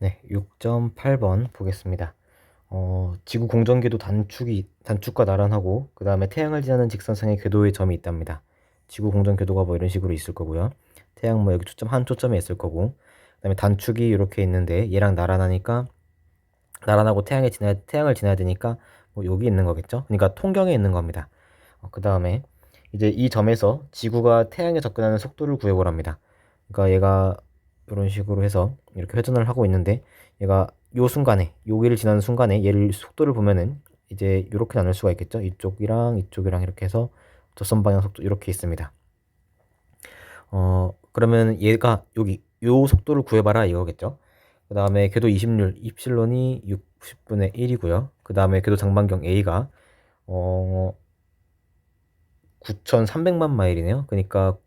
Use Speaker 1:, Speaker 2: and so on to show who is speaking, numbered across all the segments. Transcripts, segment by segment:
Speaker 1: 네, 6.8번 보겠습니다. 지구 공전궤도 단축과 나란하고 그 다음에 태양을 지나는 직선상의 궤도의 점이 있답니다. 지구 공전궤도가 뭐 이런 식으로 있을 거고요. 태양 뭐 여기 한 초점에 있을 거고, 그 다음에 단축이 이렇게 있는데 얘랑 나란하니까 나란하고 태양을 지나야 되니까 뭐 여기 있는 거겠죠. 그러니까 통경에 있는 겁니다. 그 다음에 이제 이 점에서 지구가 태양에 접근하는 속도를 구해보랍니다. 그러니까 얘가 이런 식으로 해서 이렇게 회전을 하고 있는데 얘가 요 순간에 여기를 지나는 순간에 얘를 속도를 보면은 이제 이렇게 나눌 수가 있겠죠. 이쪽이랑 이쪽이랑 이렇게 해서 덧선 방향 속도 이렇게 있습니다. 그러면 얘가 여기 요 속도를 구해봐라 이거겠죠. 그 다음에 궤도 이심률 입실론이 60분의 1이고요. 그 다음에 궤도 장반경 A가 9,300만 마일이네요. 그러니까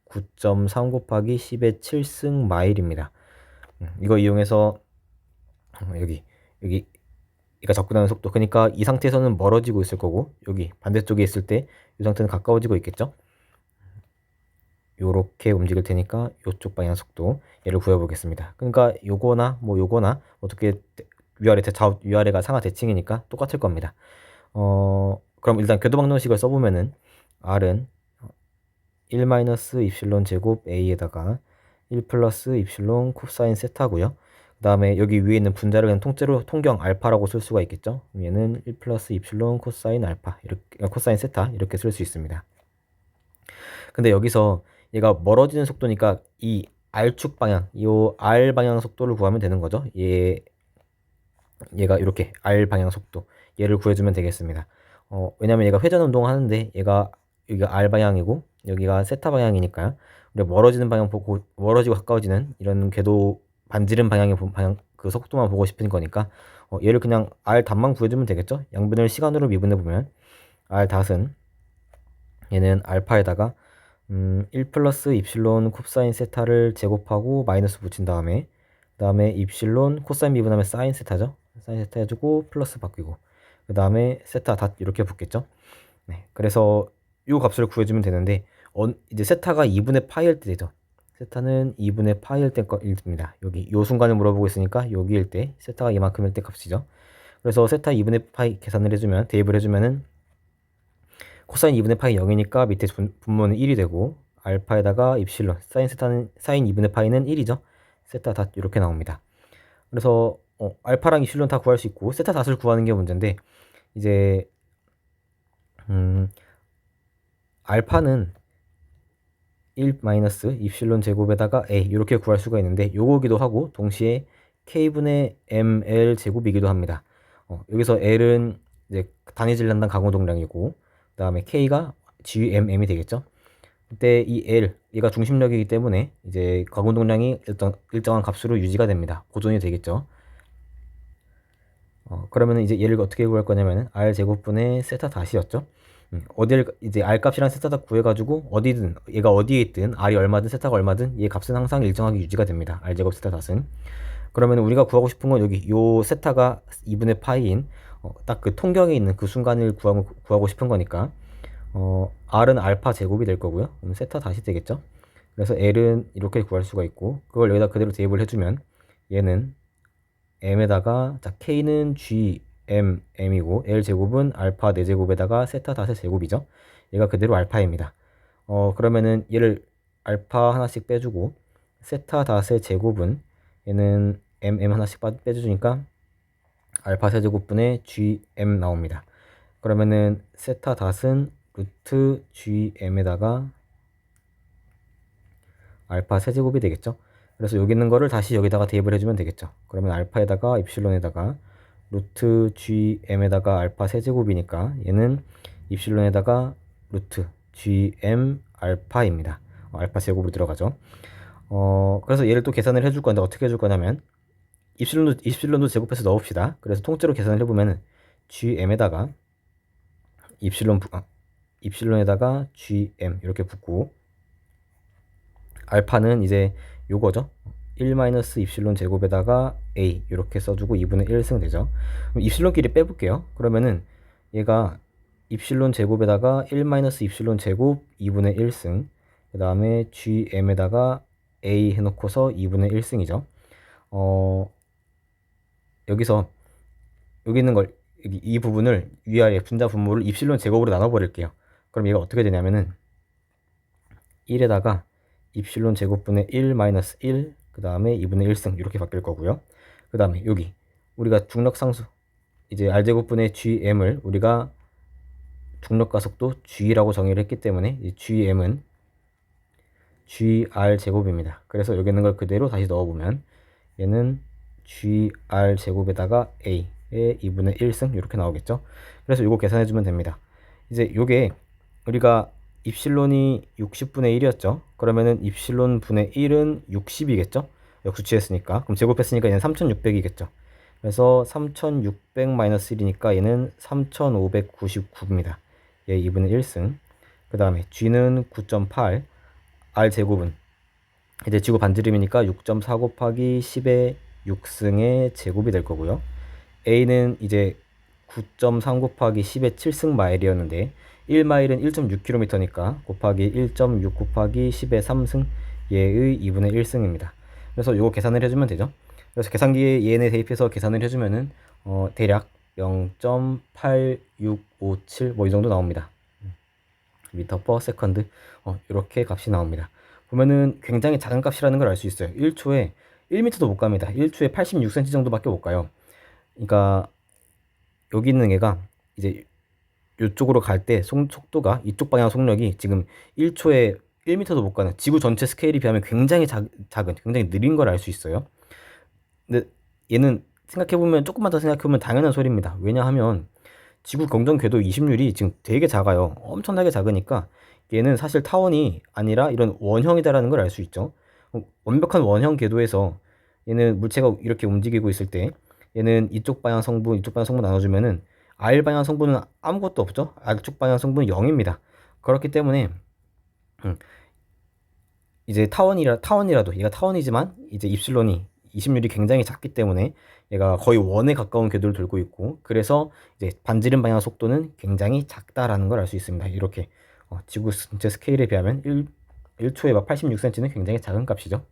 Speaker 1: 9.3 곱하기 10의 7승 마일입니다. 이거 이용해서 여기 얘가 접근하는 속도, 그러니까 이 상태에서는 멀어지고 있을 거고 여기 반대쪽에 있을 때 이 상태는 가까워지고 있겠죠. 요렇게 움직일 테니까 요쪽 방향 속도 얘를 구해보겠습니다. 그러니까 요거나 어떻게 위아래가 상하 대칭이니까 똑같을 겁니다. 그럼 일단 궤도 방정식을 써보면은 R은 1 마이너스 입실론 제곱 A에다가 1 플러스 입실론 코사인 세타고요. 그 다음에 여기 위에 있는 분자를 그냥 통째로 통경 알파라고 쓸 수가 있겠죠. 얘는 1 플러스 입실론 코사인 알파 이렇게 코사인 세타 이렇게 쓸 수 있습니다. 근데 여기서 얘가 멀어지는 속도니까 이 R축 방향, 이 R 방향 속도를 구하면 되는 거죠. 얘가 이렇게 R 방향 속도, 얘를 구해주면 되겠습니다. 왜냐면 얘가 회전 운동을 하는데 여기가 R 방향이고 여기가 세타 방향이니까요. 우리가 멀어지는 방향 보고 멀어지고 가까워지는 이런 궤도 반지름 방향 그 속도만 보고 싶은 거니까 얘를 그냥 R 답만 구해주면 되겠죠. 양변을 시간으로 미분해 보면 R 닷은 얘는 알파에다가 1 플러스 입실론 코사인 세타를 제곱하고 마이너스 붙인 다음에 그 다음에 입실론 코사인 미분하면 사인 세타죠. 사인 세타 해주고 플러스 바뀌고 그 다음에 세타 닷 이렇게 붙겠죠. 네, 그래서 이 값을 구해주면 되는데 이제 세타가 2분의 파이일 때 되죠. 세타는 2분의 파이일 때입니다. 여기 요 순간을 물어보고 있으니까 여기일 때 세타가 이만큼일 때 값이죠. 그래서 세타 2분의 파이 계산을 해주면 대입을 해주면은 코사인 2분의 파이 0이니까 밑에 분모는 1이 되고 알파에다가 입실론 사인 2분의 파이는 1이죠. 세타 닷 이렇게 나옵니다. 그래서 알파랑 입실론 다 구할 수 있고 세타 닷을 구하는 게 문제인데 이제 알파는 1 마이너스 입실론 제곱에다가 a 이렇게 구할 수가 있는데 요거기도 하고 동시에 k분의 ml 제곱이기도 합니다. 여기서 l은 이제 단위질량당 강호동량이고 그 다음에 k가 gmm이 되겠죠. 그때 이 얘가 중심력이기 때문에 이제 강호동량이 일정한 값으로 유지가 됩니다. 보존이 되겠죠. 그러면 이제 얘를 어떻게 구할 거냐면은 r 제곱분의 세타 닷이었죠. 어딜 이제 r 값이랑 세타 닷 구해가지고 얘가 어디에 있든 r이 얼마든 세타가 얼마든 얘 값은 항상 일정하게 유지가 됩니다. r 제곱 세타 닷은. 그러면 우리가 구하고 싶은 건 여기 요 세타가 2분의 파이인 딱 그 통경에 있는 그 순간을 구하고 싶은 거니까 r은 알파 제곱이 될 거고요. 세타 닷이 되겠죠. 그래서 l은 이렇게 구할 수가 있고 그걸 여기다 그대로 대입을 해주면 얘는 m에다가 자 k는 gmm이고 l 제곱은 알파 4제곱에다가 세타 닷의 제곱이죠. 얘가 그대로 알파입니다. 그러면은 얘를 알파 하나씩 빼주고 세타 닷의 제곱은 얘는 하나씩 빼주니까 알파 세제곱분의 gm 나옵니다. 그러면은 세타 닷은 루트 gm에다가 알파 세제곱이 되겠죠. 그래서 여기 있는 거를 다시 여기다가 대입을 해주면 되겠죠. 그러면 알파에다가 입실론에다가 루트 gm에다가 알파 세제곱이니까 얘는 입실론에다가 루트 gm 알파입니다. 알파 제곱으로 들어가죠. 그래서 얘를 또 계산을 해줄 건데 어떻게 해줄 거냐면 입실론도 제곱해서 넣읍시다. 그래서 통째로 계산을 해보면은 gm에다가 입실론에다가 gm 이렇게 붙고 알파는 이제 요거죠. 1 마이너스 입실론 제곱에다가 a 이렇게 써주고 2분의 1승 되죠. 그럼 입실론끼리 빼볼게요. 그러면은 얘가 입실론 제곱에다가 1 마이너스 입실론 제곱 2분의 1승 그 다음에 gm에다가 a 해놓고서 2분의 1승이죠. 여기서 여기 있는 걸 여기 이 부분을 위아래 분자 분모를 입실론 제곱으로 나눠 버릴게요. 그럼 얘가 어떻게 되냐면은 1에다가 입실론 제곱분의 1 마이너스 1, 그 다음에 2분의 1승 이렇게 바뀔 거고요. 그 다음에 여기 우리가 중력상수 이제 r제곱분의 gm을 우리가 중력가속도 g라고 정의를 했기 때문에 이 gm은 gr 제곱입니다. 그래서 여기 있는 걸 그대로 다시 넣어보면 얘는 gr 제곱에다가 a의 2분의 1승 이렇게 나오겠죠. 그래서 이거 계산해주면 됩니다. 이제 요게 우리가 입실론이 60분의 1이었죠. 그러면은 입실론 분의 1은 60이겠죠. 역수치했으니까. 그럼 제곱했으니까 얘는 3600이겠죠. 그래서 3600 마이너스 1이니까 얘는 3599입니다. 얘 2분의 1승. 그 다음에 g는 9.8, r 제곱은 이제 지구 반지름이니까 6.4 곱하기 10의 6승의 제곱이 될 거고요. a는 이제 9.3 곱하기 10의 7승 마일이었는데 1마일은 1.6km니까 곱하기 1.6 곱하기 10의 3승 얘의 2분의 1승입니다. 그래서 이거 계산을 해주면 되죠. 그래서 계산기에 얘네 대입해서 계산을 해주면은 대략 0.8657 뭐 이 정도 나옵니다. 미터 퍼 세컨드 이렇게 값이 나옵니다. 보면은 굉장히 작은 값이라는 걸 알 수 있어요. 1초에 1m도 못 갑니다. 1초에 86cm 정도밖에 못 가요. 그러니까 여기 있는 애가 이제 이쪽으로 갈 때 속도가 이쪽 방향 속력이 지금 1초에 1m도 못 가는 지구 전체 스케일에 비하면 굉장히 작은 굉장히 느린 걸 알 수 있어요. 근데 얘는 생각해보면 조금만 더 생각해보면 당연한 소리입니다. 왜냐하면 지구 경정 궤도 이심률이 지금 되게 작아요. 엄청나게 작으니까 얘는 사실 타원이 아니라 이런 원형이다라는 걸 알 수 있죠. 완벽한 원형 궤도에서 얘는 물체가 이렇게 움직이고 있을 때 얘는 이쪽 방향 성분, 이쪽 방향 성분 나눠주면은 R 방향 성분은 아무것도 없죠. R쪽 방향 성분은 0입니다. 그렇기 때문에 이제 타원이라도 얘가 타원이지만 이제 입실론이 이심률이 굉장히 작기 때문에 얘가 거의 원에 가까운 궤도를 돌고 있고 그래서 이제 반지름 방향 속도는 굉장히 작다라는 걸 알 수 있습니다. 이렇게 지구 전체 스케일에 비하면 1초에 막 86cm는 굉장히 작은 값이죠.